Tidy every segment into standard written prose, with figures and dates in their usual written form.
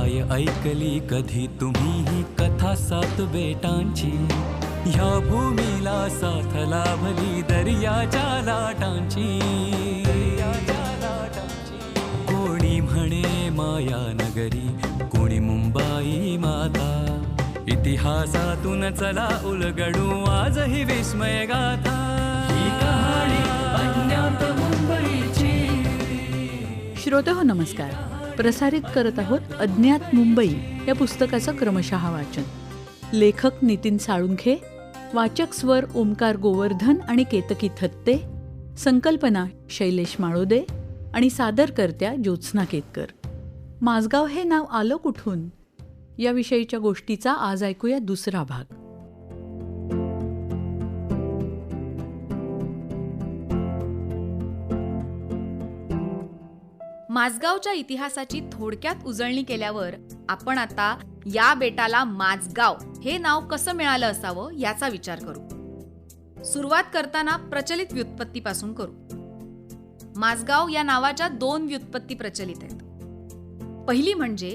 काय ऐकली कधी तुम्ही ही कथा सात बेटांची? ह्या भूमीला साथ लाभली दर्याच्या लाटांची. कोणी म्हणे माया नगरी, कोणी मुंबई माता. इतिहासातून चला उलगडू आज ही विस्मय गाथा. ही कहाणी अज्ञात मुंबईची. श्रोतेहो नमस्कार. प्रसारित करत आहोत अज्ञात मुंबई या पुस्तकाचं क्रमशः वाचन. लेखक नितीन साळुंखे, वाचक स्वर ओमकार गोवर्धन आणि केतकी थत्ते, संकल्पना शैलेश माळोदे आणि सादरकर्त्या ज्योत्स्ना केतकर. माझगाव हे नाव आलं कुठून याविषयीच्या गोष्टीचा आज ऐकूया दुसरा भाग. माझगावच्या इतिहासाची थोडक्यात उजळणी केल्यावर आपण आता या बेटाला माझगाव हे नाव कसं मिळालं असावं याचा विचार करू. सुरुवात करताना प्रचलित व्युत्पत्तीपासून करू. माझगाव या नावाच्या दोन व्युत्पत्ती प्रचलित आहेत. पहिली म्हणजे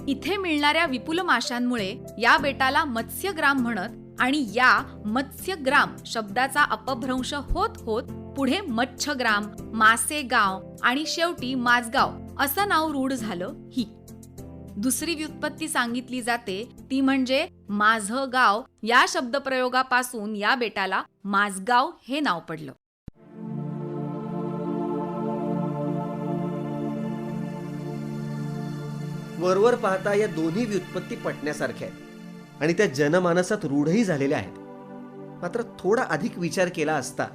इथे मिळणाऱ्या विपुल माशांमुळे या बेटाला मत्स्यग्राम म्हणत आणि या मत्स्यग्राम शब्दाचा अपभ्रंश होत होत पुढे मच्छग्राम, मासेगाव आणि शेवटी माझगाव असं नाव रूढ झालं. ही दुसरी व्युत्पत्ती सांगितली जाते ती म्हणजे माझं गाव या शब्दप्रयोगापासून या बेटाला माझगाव हे नाव पडलं. वरवर पाहता या दोन्ही व्युत्पत्ती पटण्यासारख्या आहेत आणि त्या जनमानसात रूढही झालेल्या आहेत. मात्र थोडा अधिक विचार केला असता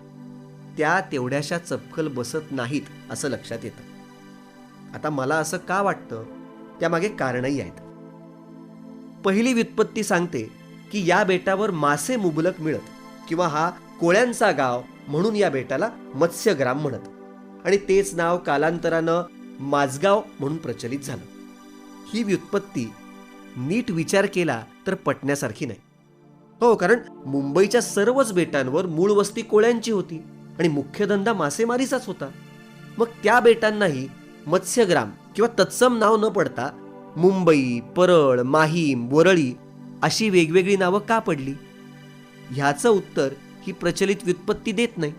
त्या तेवढ्याशा चपखल बसत नाहीत असं लक्षात येतं. आता मला असं का वाटतं त्यामागे कारणही आहेत. पहिली व्युत्पत्ती सांगते की या बेटावर मासे मुबलक मिळत किंवा हा कोळ्यांचा गाव म्हणून या बेटाला मत्स्यग्राम म्हणत आणि तेच नाव कालांतरानं माझगाव म्हणून प्रचलित झालं. ही व्युत्पत्ती नीट विचार केला तर पटण्यासारखी नाही. हो, कारण मुंबईच्या सर्वच बेटांवर मूळ वस्ती कोळ्यांची होती आणि मुख्य धंदा मासेमारीचाच होता. मग त्या बेटांनाही मत्स्यग्राम किंवा तत्सम नाव न पडता मुंबई, परळ, माहीम, वरळी अशी वेगवेगळी नावं का पडली? ह्याचं उत्तर ही प्रचलित व्युत्पत्ती देत नाही.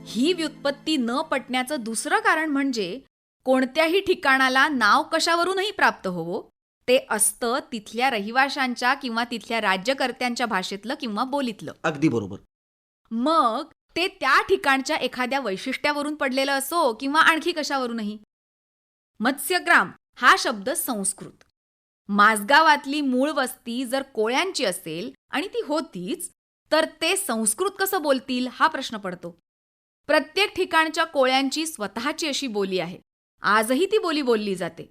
ही व्युत्पत्ती न पटण्याचं दुसरं कारण म्हणजे कोणत्याही ठिकाणाला नाव कशावरूनही प्राप्त होवो ते असतं तिथल्या रहिवाशांच्या किंवा तिथल्या राज्यकर्त्यांच्या भाषेतलं किंवा बोलीतलं. अगदी बरोबर. मग ते त्या ठिकाणच्या एखाद्या वैशिष्ट्यावरून पडलेलं असो किंवा आणखी कशावरूनही. मत्स्यग्राम हा शब्द संस्कृत. माझगावातली मूळ वस्ती जर कोळ्यांची असेल आणि ती होतीच तर ते संस्कृत कसं बोलतील हा प्रश्न पडतो. प्रत्येक ठिकाणच्या कोळ्यांची स्वतःची अशी बोली आहे. आजही ती बोली बोलली जाते.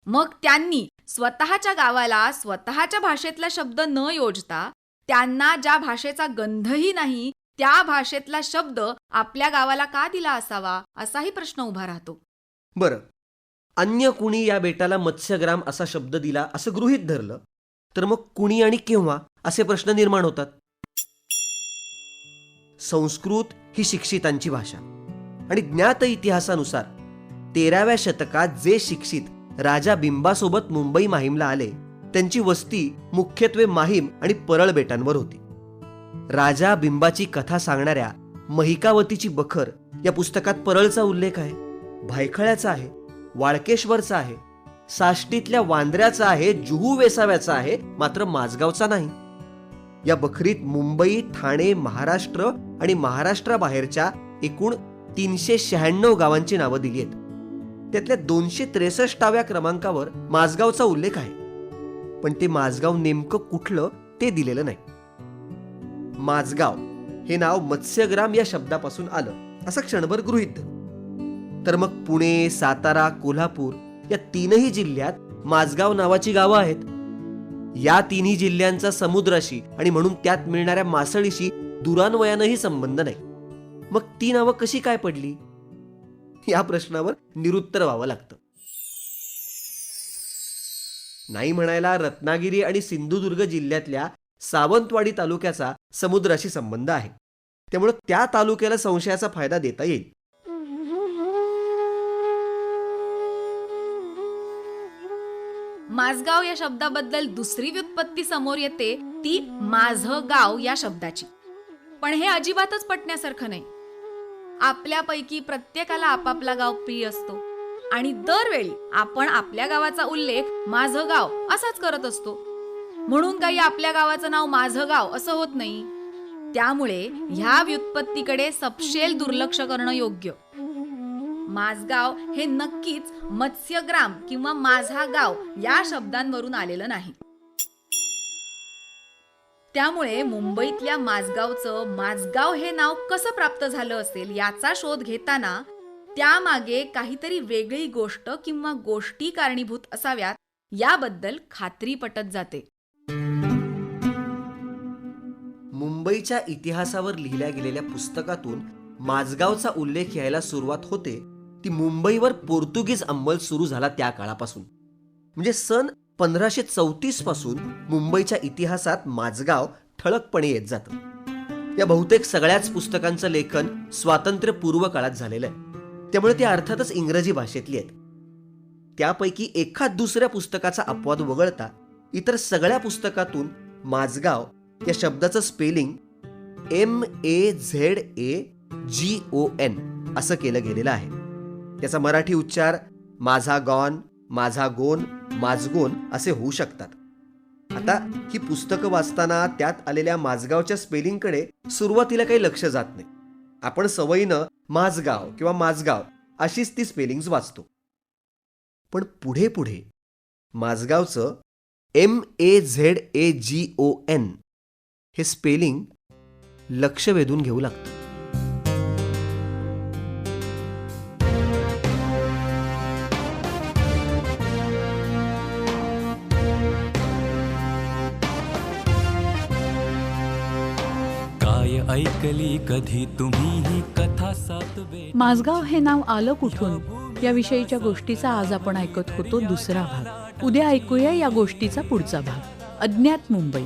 मग त्यांनी स्वतःच्या गावाला स्वतःच्या भाषेतला शब्द न योजता त्यांना ज्या भाषेचा गंधही नाही त्या भाषेतला शब्द आपल्या गावाला का दिला असावा असाही प्रश्न उभा राहतो. बरं, अन्य कुणी या बेटाला मत्स्यग्राम असा शब्द दिला असं गृहीत धरलं तर मग कुणी आणि केव्हा असे प्रश्न निर्माण होतात. संस्कृत ही शिक्षितांची भाषा आणि ज्ञात इतिहासानुसार 13व्या शतकात जे शिक्षित राजा बिंबासोबत मुंबई माहीमला आले त्यांची वस्ती मुख्यत्वे माहीम आणि परळ बेटांवर होती. राजा बिंबाची कथा सांगणाऱ्या महिकावतीची बखर या पुस्तकात परळचा उल्लेख आहे, भायखळ्याचा आहे, वाळकेश्वरचा आहे, साष्टीतल्या वांद्र्याचा आहे, जुहू वेसाव्याचा आहे, मात्र माझगावचा नाही. या बखरीत मुंबई, ठाणे, महाराष्ट्र आणि महाराष्ट्राबाहेरच्या एकूण 396 गावांची नावं दिली आहेत. त्यातल्या 263व्या क्रमांकावर माझगावचा उल्लेख आहे, पण ते माझगाव नेमकं कुठलं ते दिलेलं नाही. माझगाव हे नाव मत्स्यग्राम या शब्दापासून आलं असं क्षणभर गृहीत धरू तर मग पुणे, सातारा, कोल्हापूर या तीनही जिल्ह्यात माझगाव नावाची गावं आहेत. या तिन्ही जिल्ह्यांचा समुद्राशी आणि म्हणून त्यात मिळणाऱ्या मासळीशी दुरान्वयानंही संबंध नाही. मग ती नावं कशी काय पडली या प्रश्नावर निरुत्तर व्हावं लागतं. नाही म्हणायला रत्नागिरी आणि सिंधुदुर्ग जिल्ह्यातल्या सावंतवाडी तालुक्याचा समुद्राशी संबंध आहे. त्यामुळे त्या तालुक्याला संशयाचा फायदा देता येईल. माझगाव या शब्दाबद्दल दुसरी व्युत्पत्ती समोर येते, ती माझं गाव या शब्दाची. पण हे अजिबातच पटण्यासारखं नाही. आपल्यापैकी प्रत्येकाला आपापला गाव प्रिय असतो आणि दरवेळी आपण आपल्या गावाचा उल्लेख माझं गाव असाच करत असतो. म्हणून काही आपल्या गावाचं नाव माझं गाव असं होत नाही. त्यामुळे ह्या व्युत्पत्तीकडे सपशेल दुर्लक्ष करणं योग्य. माझगाव हे नक्कीच मत्स्यग्राम किंवा माझा गाव या शब्दांवरून आलेलं नाही. त्यामुळे मुंबईतल्या माझगावचं माझगाव हे नाव कसं प्राप्त झालं असेल याचा शोध घेताना त्यामागे काहीतरी वेगळी गोष्ट किंवा गोष्टी कारणीभूत असाव्यात याबद्दल खात्री पटत जाते. मुंबईच्या इतिहासावर लिहिल्या गेलेल्या पुस्तकातून माझगावचा उल्लेख यायला सुरुवात होते ती मुंबईवर पोर्तुगीज अंमल सुरू झाला त्या काळापासून. म्हणजे सन 1534 पासून मुंबईच्या इतिहासात माझगाव ठळकपणे येत जातं. या बहुतेक सगळ्याच पुस्तकांचं लेखन स्वातंत्र्यपूर्व काळात झालेलं आहे, त्यामुळे ते अर्थातच इंग्रजी भाषेतली आहेत. त्यापैकी एखाद दुसऱ्या पुस्तकाचा अपवाद वगळता इतर सगळ्या पुस्तकातून माझगाव या शब्दाचं स्पेलिंग MAZAGON असं केलं गेलेलं आहे. त्याचा मराठी उच्चार माझा गॉन, माझा गोन, माझगोन असे होऊ शकतात. आता ही पुस्तकं वाचताना त्यात आलेल्या माझगावच्या स्पेलिंगकडे सुरुवातीला काही लक्ष जात नाही. आपण सवयीनं माझगाव किंवा माझगाव अशीच ती स्पेलिंग्स वाचतो. पण पुढे पुढे माझगावचं MAZAGON हे स्पेलिंग लक्ष वेधून घेऊ लागतं. काय ऐकली कधी तुम्ही ही कथा सात बेट. माझगाव हे नाव आलं कुठून याविषयीच्या गोष्टीचा आज आपण ऐकत होतो दुसरा भाग. उद्या ऐकूया या गोष्टीचा पुढचा भाग. अज्ञात मुंबई.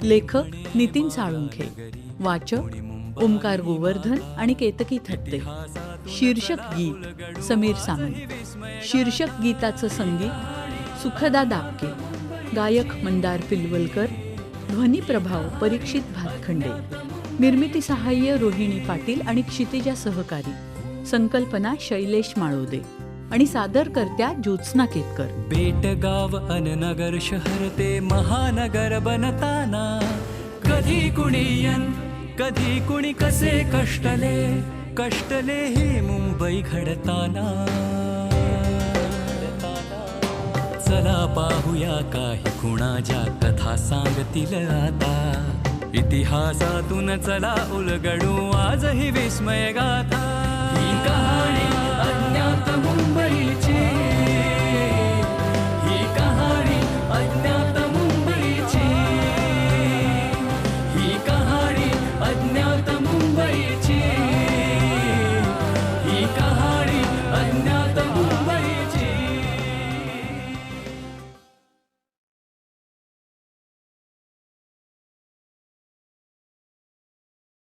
लेखक नितीन साळुंखे. वाचक ओमकार गोवर्धन आणि केतकी थत्ते. शीर्षक गीत समीर सामंत. शीर्षक गीताचं संगीत सुखदा दापके. गायक मंदार पिलवलकर. ध्वनी प्रभाव परीक्षित भातखंडे. निर्मिती सहाय्य रोहिणी पाटील आणि क्षितिजा सहकारी. संकल्पना शैलेश माळोदे आणि सादरकर्त्या ज्योत्स्ना केतकर. बेट गाव अन नगर शहर ते महानगर बनताना कधी कुणी यन कधी कुणी कसे कष्टले ही मुंबई घडताना. चला पाहूया काही खुणाच्या कथा सांगतील आता. इतिहासातून चला उलगडू आजही विस्मय गाथा.